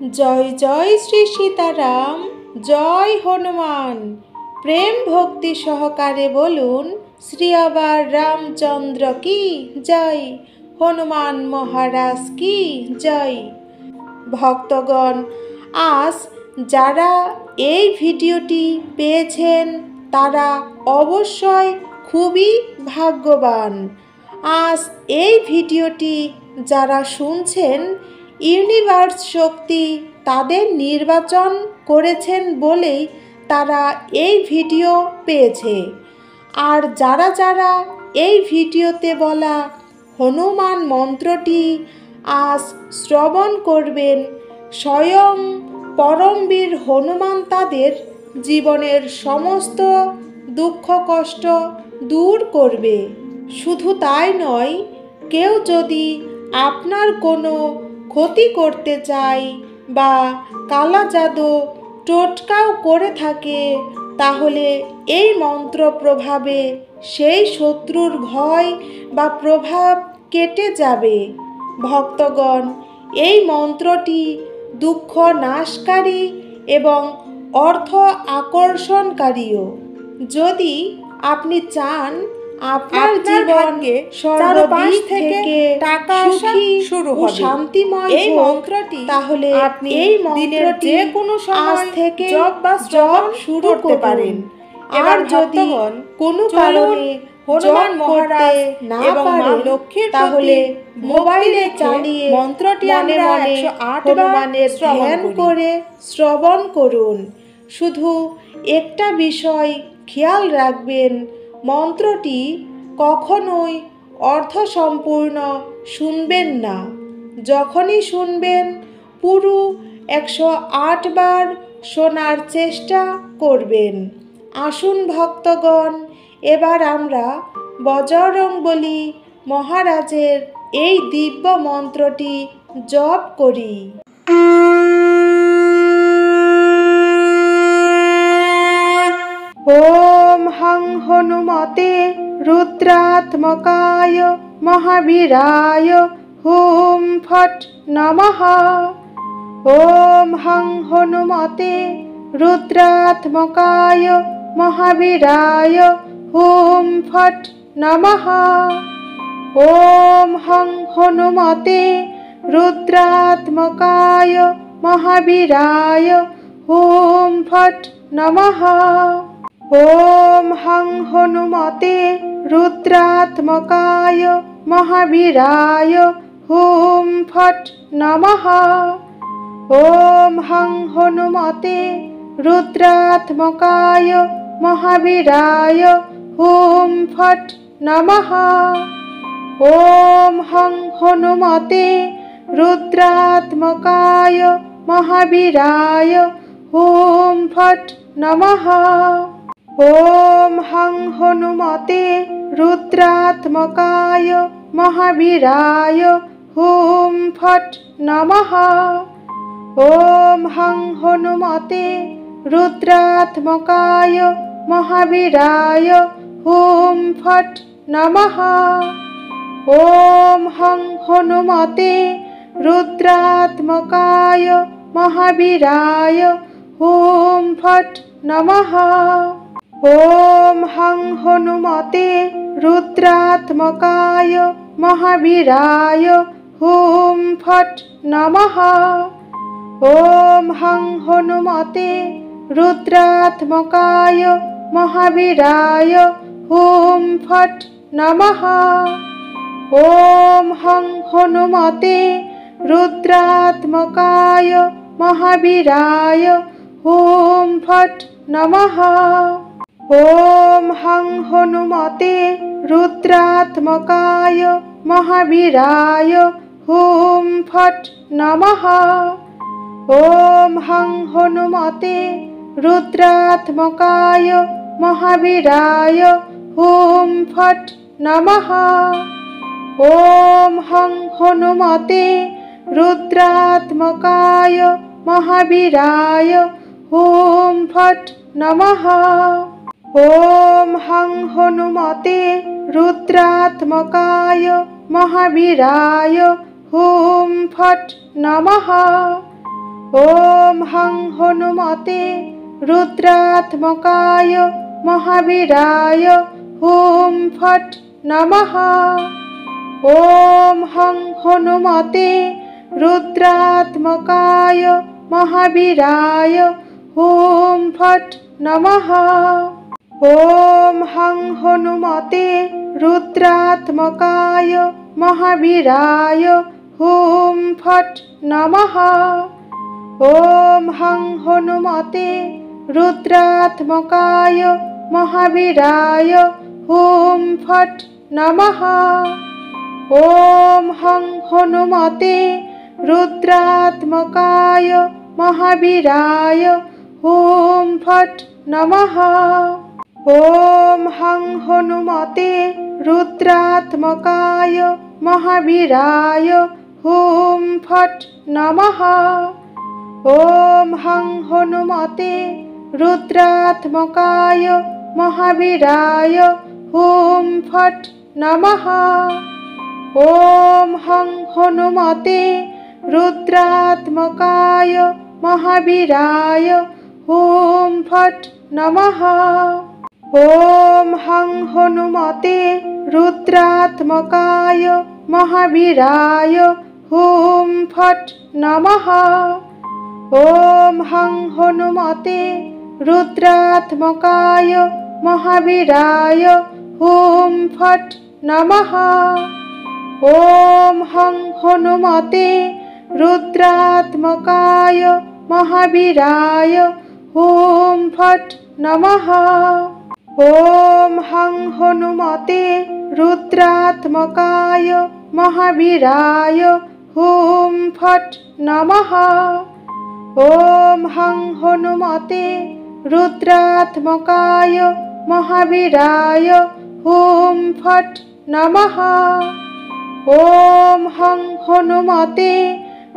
जय जय श्री सीताराम जय हनुमान प्रेम भक्ति सहकारे बोलून श्री आबार रामचंद्र की जय हनुमान महाराज की जय। भक्तगण आज যারা এই ভিডিওটি পেয়েছেন তারা অবশ্যই খুবই ভাগ্যবান। আজ এই ভিডিওটি যারা শুনছেন ইউনিভার্স শক্তি তাদের নির্বাচন করেছেন বলেই তারা এই ভিডিও পেয়েছে। আর যারা যারা এই ভিডিওতে বলা হনুমান মন্ত্রটি আজ শ্রবণ করবেন স্বয়ং পরমবীর হনুমান তাদের জীবনের সমস্ত দুঃখ কষ্ট দূর করবে। শুধু তাই নয়, কেউ যদি আপনার কোনো ক্ষতি করতে চায় বা কালা জাদু টোটকাও করে থাকে তাহলে এই মন্ত্র প্রভাবে সেই শত্রুর ভয় বা প্রভাব কেটে যাবে। ভক্তগণ, এই মন্ত্রটি দুঃখ নাশকারী এবং অর্থ আকর্ষণকারীও। যদি আপনি চান আপনার জীবনে সর্বদিক থেকে টাকা আসা শুরু হবে শান্তিময় এই মন্ত্রটি, তাহলে আপনি এই মন্ত্রটি যে কোনো সময় থেকে জপ শুরু করতে পারেন। এবার যদি কোনো কারণে হনুমান মহারাজ না পারে তাহলে মোবাইলে চালিয়ে মন্ত্রটি আমরা 108 হনুমানের ধ্যান করে শ্রবণ করুন। শুধু একটা বিষয় খেয়াল রাখবেন, মন্ত্রটি কখনোই অর্থসম্পূর্ণ শুনবেন না। যখনই শুনবেন পুরো 108 বার শোনার চেষ্টা করবেন। আসুন ভক্তগণ, এবার আমরা বজরংবলী মহারাজের এই দিব্য মন্ত্রটি জপ করি। ওম হং হনুমতে রুদ্রাত্মকায় মহাবীরায় হুম ফট নমঃ। ওম হং হনুমতে রুদ্রাত্মকায় মহাবীরায় হুম ফট নমঃ। ওম হং হনুমতে রুদ্রাত্মকায় মহাবীরায় হুম ফট নমঃ। ওম হং হনুমতে রুদ্রাত্মকায় মহাবীরায় হুম ফট নমঃ। ওম হং হনুমতে রুদ্রাত্মকায় মহাবীরায় হুম ফট নমঃ। ওম হং হনুমতে রুদ্রাত্মকায় মহাবীরায় হুম ফট নমঃ। ওম হং হনুমতে রুদ্রাত্মকায় মহাবীরায় হুম ফট নমঃ। ওম হং হনুমতে রুদ্রাত্মকায় মহাবীরায় হুম ফট নমঃ। ওম হং হনুমতে রুদ্রাত্মকায় মহাবীরায় হুম ফট নমঃ। ওম হং হনুমতে রুদ্রাত্মকায় মহাবীরায় হুম ফট নমঃ। ওম হং হনুমতে রুদ্রাত্মকায় মহাবীরায় হুম ফট নমঃ। ওম হং হনুমতে রুদ্রাত্মকায় মহাবীরায় হুম ফট নমঃ। ওম হং হনুমতে রুদ্রাত্মকায় মহাবীরায় হুম ফট নমঃ। ওম হং হনুমতে রুদ্রাত্মকায় মহাবীরায় হুম ফট নমঃ। ওম হং হনুমতে রুদ্রাত্মকায় মহাবীরায় হুম ফট নমঃ। ওম হং হনুমতে রুদ্রাত্মকায় মহাবীরায় হুম ফট নমঃ। ॐ हं हनुमते रुद्रात्मकाय महावीराय हुं फट् नमः। ॐ हं हनुमते रुद्रात्मकाय महावीराय हुं फट् नमः। ॐ हं हनुमते रुद्रात्मकाय महावीराय हुं फट् नमः। ॐ हं हनुमते रुद्रात्मकाय महावीराय हुं फट् नमः। ॐ हं हनुमते रुद्रात्मकाय महावीराय हुं फट् नमः। ॐ हं हनुमते रुद्रात्मकाय महावीराय हुं फट् नमः। ॐ हं हनुमते रुद्रात्मकाय महावीराय हुं फट् नमः। ॐ हं हनुमते रुद्रात्मकाय महावीराय हुं फट् नमः। ॐ हं हनुमते रुद्रात्मकाय महावीराय हुं फट् नमः। ॐ हं हनुमते रुद्रात्मकाय महावीराय हुं फट् नमः। ॐ हं हनुमते रुद्रात्मकाय महावीराय हुं फट् नमः। ॐ हं हनुमते रुद्रात्मकाय महावीराय हुं फट् नमः। ॐ हं हनुमते रुद्रात्मकाय महावीराय हुं फट् नमः। ॐ हं हनुमते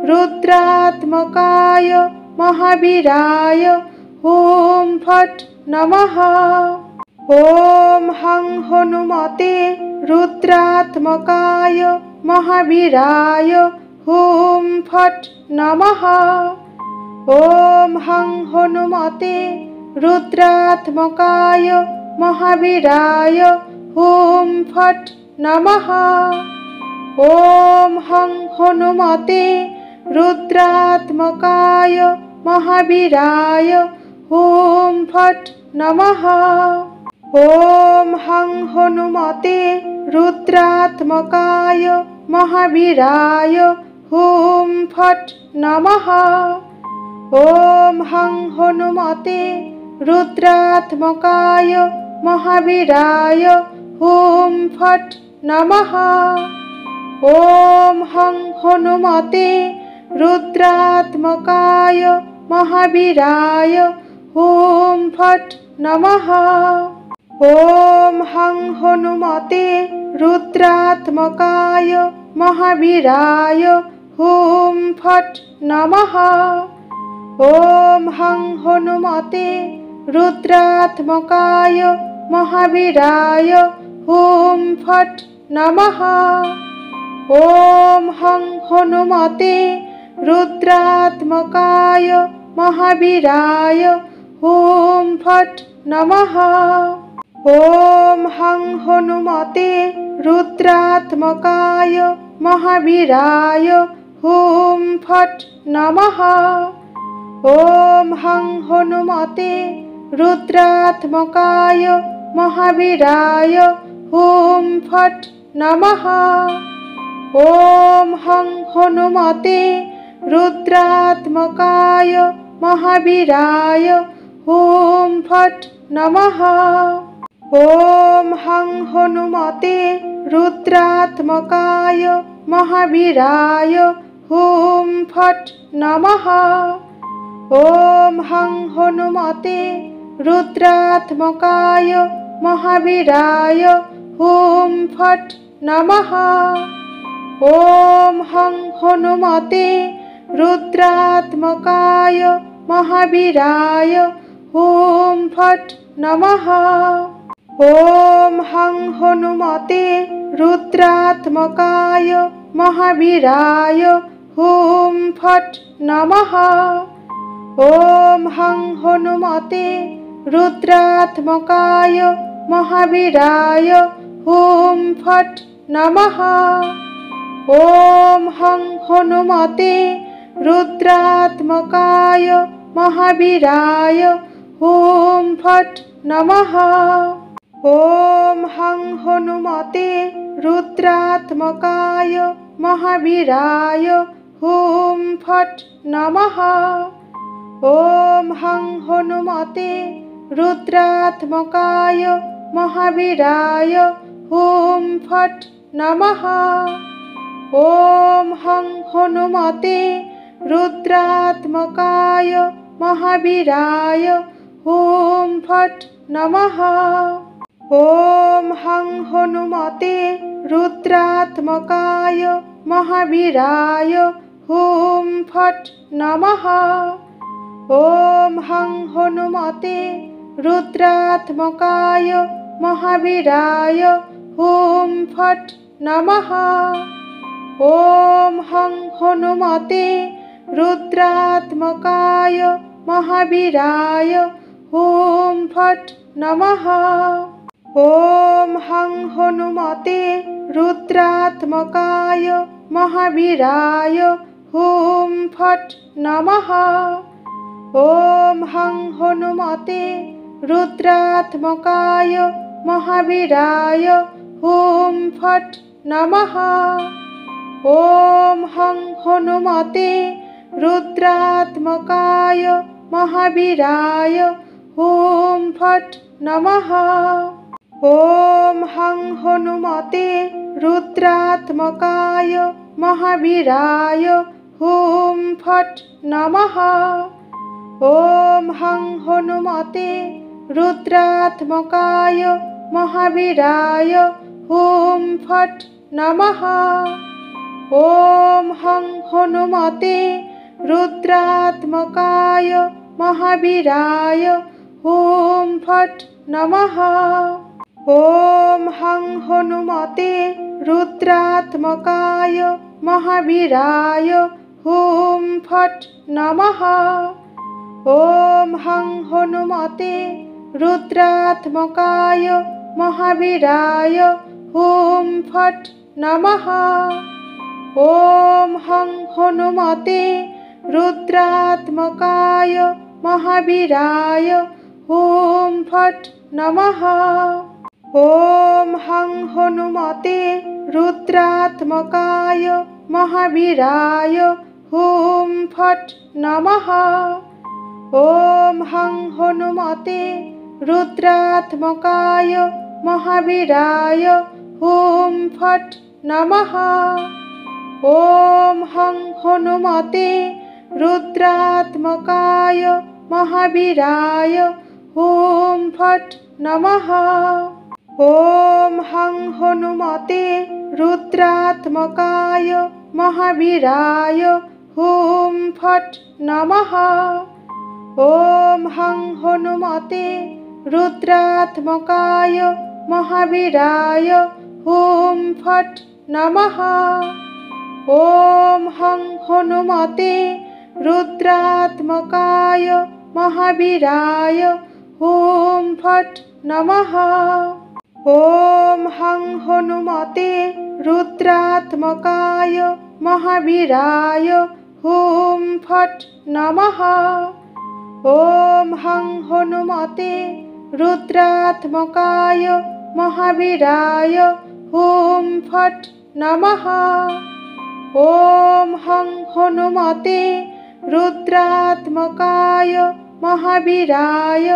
रुद्रात्मकाय महावीराय हुं फट् नमः। ॐ हं हनुमते रुद्रात्मकाय महावीराय हुं फट् नमः। ॐ हं हनुमते रुद्रात्मकाय महावीराय हुं फट् नमः। ॐ हं हनुमते रुद्रात्मकाय महावीराय हुं फट् नमः। ॐ हं हनुमते रुद्रात्मकाय महावीराय हुं फट् नमः। ॐ हं हनुमते रुद्रात्मकाय महावीराय हुं फट् नमः। ॐ हं हनुमते रुद्रात्मकाय महावीराय हुं फट् नमः। ॐ हं हनुमते रुद्रात्मकाय महावीराय हुं फट् नमः। ॐ हं हनुमते रुद्रात्मकाय महावीराय हुं फट् नमः। ॐ हं हनुमते रुद्रात्मकाय महावीराय हुं फट् नमः। ॐ हं हनुमते रुद्रात्मकाय महावीराय हुं फट् नमः। ॐ हं हनुमते रुद्रात्मकाय महावीराय हुं फट् नमः। ॐ हं हनुमते रुद्रात्मकाय महावीराय हुं फट् नमः। ॐ हं हनुमते रुद्रात्मकाय महावीराय हुं फट् नमः। ॐ हं हनुमते रुद्रात्मकाय महावीराय हुं फट् नमः। ॐ हं हनुमते रुद्रात्मकाय महावीराय हुं फट् नमः। ॐ हं हनुमते रुद्रात्मकाय महावीराय হুম ফট নমঃ। ওম হং হনুমতে রুদ্রাত্মকায় মহাবীরায় হুম ফট নমঃ। ওম হং হনুমতে রুদ্রাত্মকায় মহাবীরায় হুম ফট নমঃ। ওম হং হনুমতে রুদ্রাত্মকায় মহাবীরায় হুম ফট নমঃ। ওম হং হনুমতে রুদ্রাত্মকায় মহাবীরায় হুম ফট নমঃ। ওম হং হনুমতে রুদ্রাত্মকায় মহাবীরায় হুম ফট নমঃ। ওম হং হনুমতে রুদ্রাত্মকায় মহাবীরায় হুম ফট নমঃ। ওম হং হনুমতে রুদ্রাত্মকায় মহাবীরায় হুম ফট নমঃ। ওম হং হনুমতে রুদ্রাত্মকায় মহাবীরায় হুম ফট নমঃ। ওম হং হনুমতে রুদ্রাত্মকায় মহাবীরায় হুম ফট নমঃ। ওম হং হনুমতে রুদ্রাত্মকায় মহাবীরায় হুম ফট নমঃ। ওম হং হনুমতে রুদ্রাত্মকায় মহাবীরায় হুম ফট নমঃ। ওম হং হনুমতে রুদ্রাত্মকায় মহাবীরায় হুম ফট নমঃ। ওম হং হনুমতে রুদ্রাত্মকায় মহাবীরায় হুম ফট নমঃ। ওম হং হনুমতে রুদ্রাত্মকায় মহাবীরায় হুম ফট নমঃ। ওম হং হনুমতে রুদ্রাত্মকায় মহাবীরায় হুম ফট নমঃ। ওম হং হনুমতে রুদ্রাত্মকায় মহাবীরায় হুম ফট নমঃ। ওম হং হনুমতে রুদ্রাত্মকায় মহাবীরায় হুম ফট নমঃ। ওম হং হনুমতে রুদ্রাত্মকায় মহাবীরায় হুম ফট নমঃ। ওম হং হনুমতে রুদ্রাত্মকায় মহাবীরায় হুম ফট নমঃ। ওম হং হনুমতে রুদ্রাত্মকায় মহাবীরায় হুম ফট নমঃ। ওম হং হনুমতে রুদ্রাত্মকায় মহাবীরায় হুম ফট নমঃ। ওম হং হনুমতে রুদ্রাত্মকায় মহাবীরায় হুম ফট নমঃ। ওম হং হনুমতে রুদ্রাত্মকায় মহাবীরায় হুম ফট নমঃ। ওম হং হনুমতে রুদ্রাত্মকায় মহাবীরায় হুম ফট নমঃ। ওম হং হনুমতে রুদ্রাত্মকায় মহাবীরায় হুম ফট নমঃ। ওম হং হনুমতে রুদ্রাত্মকায় মহাবীরায়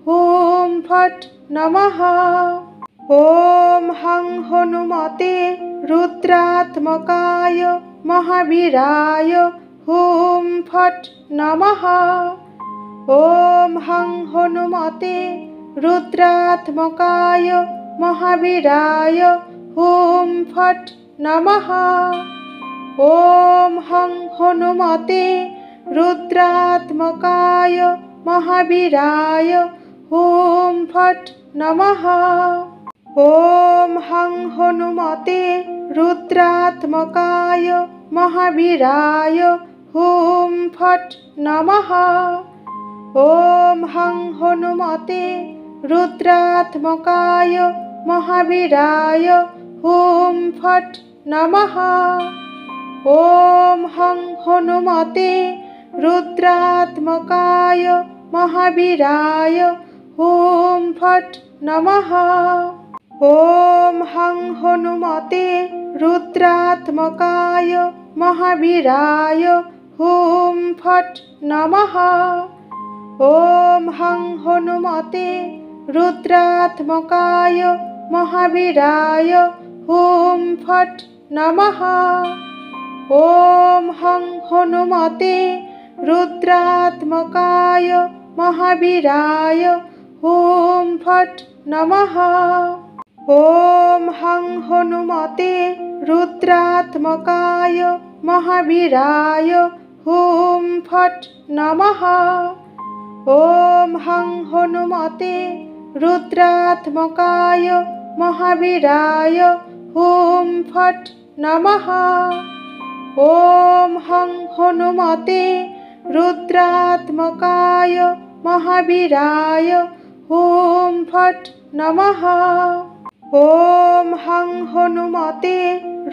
হুম ফট নমঃ। ওম হং হনুমতে রুদ্রাত্মকায় মহাবীরায় হুম ফট নমঃ। ওম হং হনুমতে রুদ্রাত্মকায় মহাবীরায় হুম ফট নমঃ। ওম হং হনুমতে রুদ্রাত্মকায় মহাবীরায় হুম ফট নমঃ। ওম হং হনুমতে রুদ্রাত্মকায় महावीराय हुं फट् नमः। ॐ हं हनुमते रुद्रात्मकाय महावीराय हुं फट् नमः। ॐ हं हनुमते रुद्रात्मकाय महावीराय हुं फट् नमः। ॐ हं हनुमते रुद्रात्मकाय महावीराय हुं फट् नमः। ॐ हं हनुमते रुद्रात्मकाय महावीराय हुं फट् नमः। ॐ हं हनुमते रुद्रात्मकाय महावीराय हुं फट् नमः। ॐ हं हनुमते रुद्रात्मकाय महावीराय हुं फट् नमः। ॐ हं हनुमते रुद्रात्मकाय महावीराय हुं फट् नमः। ॐ हं हनुमते रुद्रात्मकाय महावीराय हुं फट् नमः। ॐ हं हनुमते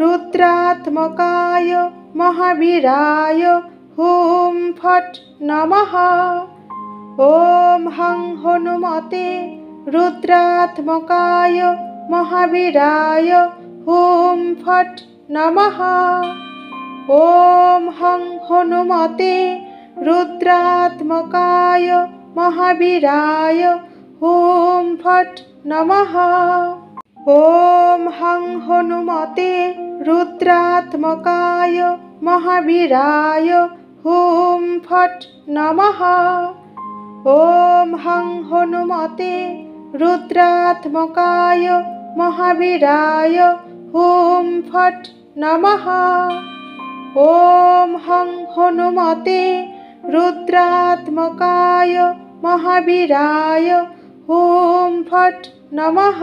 रुद्रात्मकाय महावीराय हुं फट् नमः। ॐ हं हनुमते रुद्रात्मकाय महावीराय हुं फट् नमः। ॐ हं हनुमते रुद्रात्मकाय महावीराय हुं फट् नमः। ॐ हं हनुमते रुद्रात्मकाय महावीराय हुं फट् नमः। ॐ हं हनुमते रुद्रात्मकाय महावीराय हुं फट् नमः। ॐ हं हनुमते रुद्रात्मकाय महावीराय हुं फट् नमः।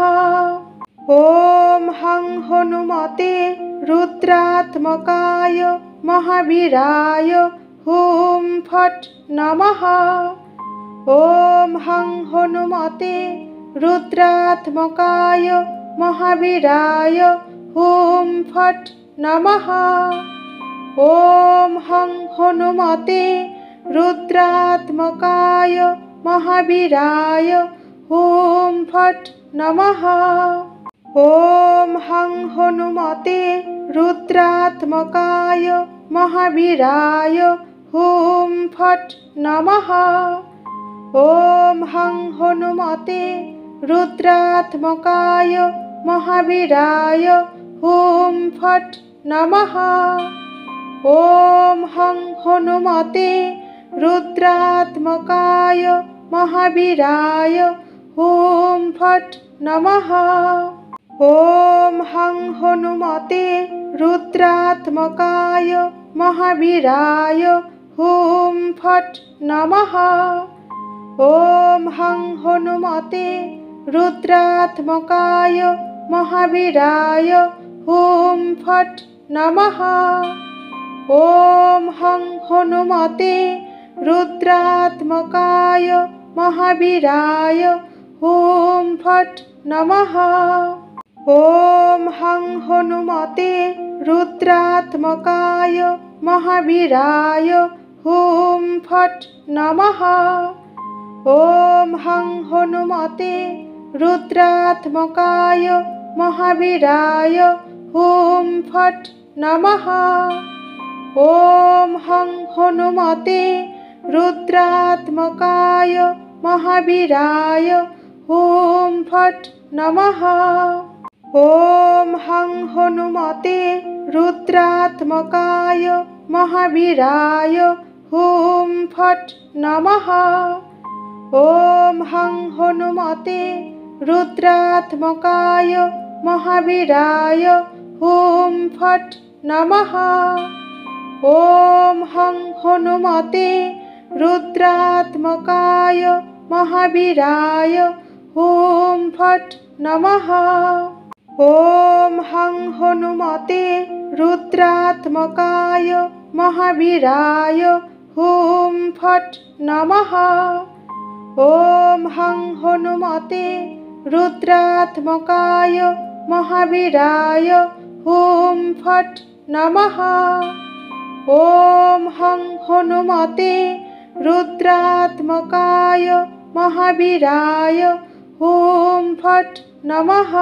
ॐ हं हनुमते रुद्रात्मकाय महावीराय हुं फट् नमः। ॐ हं हनुमते रुद्रात्मकाय महावीराय हुं फट् नमः। ॐ हं हनुमते रुद्रात्मकाय महावीराय हुं फट् नमः। ॐ हं हनुमते रुद्रात्मकाय महावीराय हुं फट् नमः। ॐ हं हनुमते रुद्रात्मकाय महावीराय हुं फट् नमः। ॐ हं हनुमते रुद्रात्मकाय महावीराय हुं फट् नमः। ॐ हं हनुमते रुद्रात्मकाय महावीराय हुं फट् नमः। ॐ हं हनुमते रुद्रात्मकाय महावीराय हुं फट् नमः। ॐ हं हनुमते रुद्रात्मकाय महावीराय हुं फट् नमः। ॐ हं हनुमते रुद्रात्मकाय महावीराय हुं फट् नमः। ॐ हं हनुमते रुद्रात्मकाय महावीराय हुं फट् नमः। ॐ हं हनुमते रुद्रात्मकाय महावीराय हुं फट् नमः। ॐ हं हनुमते रुद्रात्मकाय महावीराय हुं फट् नमः। ॐ हं हनुमते रुद्रात्मकाय महावीराय हुं फट् नमः। ॐ हं हनुमते रुद्रात्मकाय महावीराय हुं फट् नमः। ॐ हं हनुमते रुद्रात्मकाय महावीराय हुं फट् नमः। ॐ हं हनुमते रुद्रात्मकाय महावीराय हुं फट् नमः। ॐ हं हनुमते रुद्रात्मकाय महावीराय हुं फट् नमः।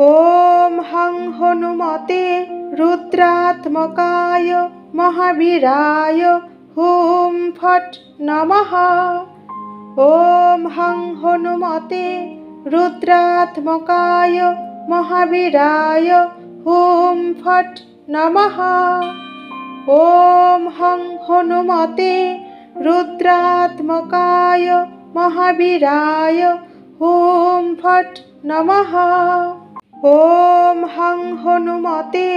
ॐ हं हनुमते रुद्रात्मकाय महावीराय हुं फट् नमः। ॐ हं हनुमते रुद्रात्मकाय महावीराय हुं फट् नमः। ॐ हं हनुमते रुद्रात्मकाय महावीराय हुं फट् नमः। ॐ हं हनुमते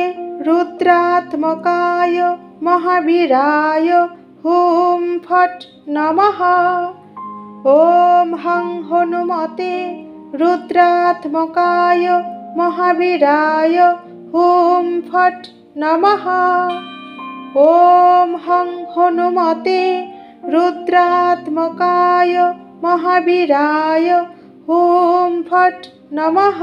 रुद्रात्मकाय महावीराय हुं फट् नमः। ॐ हं हनुमते रुद्रात्मकाय महावीराय हुं फट् नमः। ॐ हं हनुमते रुद्रात्मकाय महावीराय हुं फट् नमः।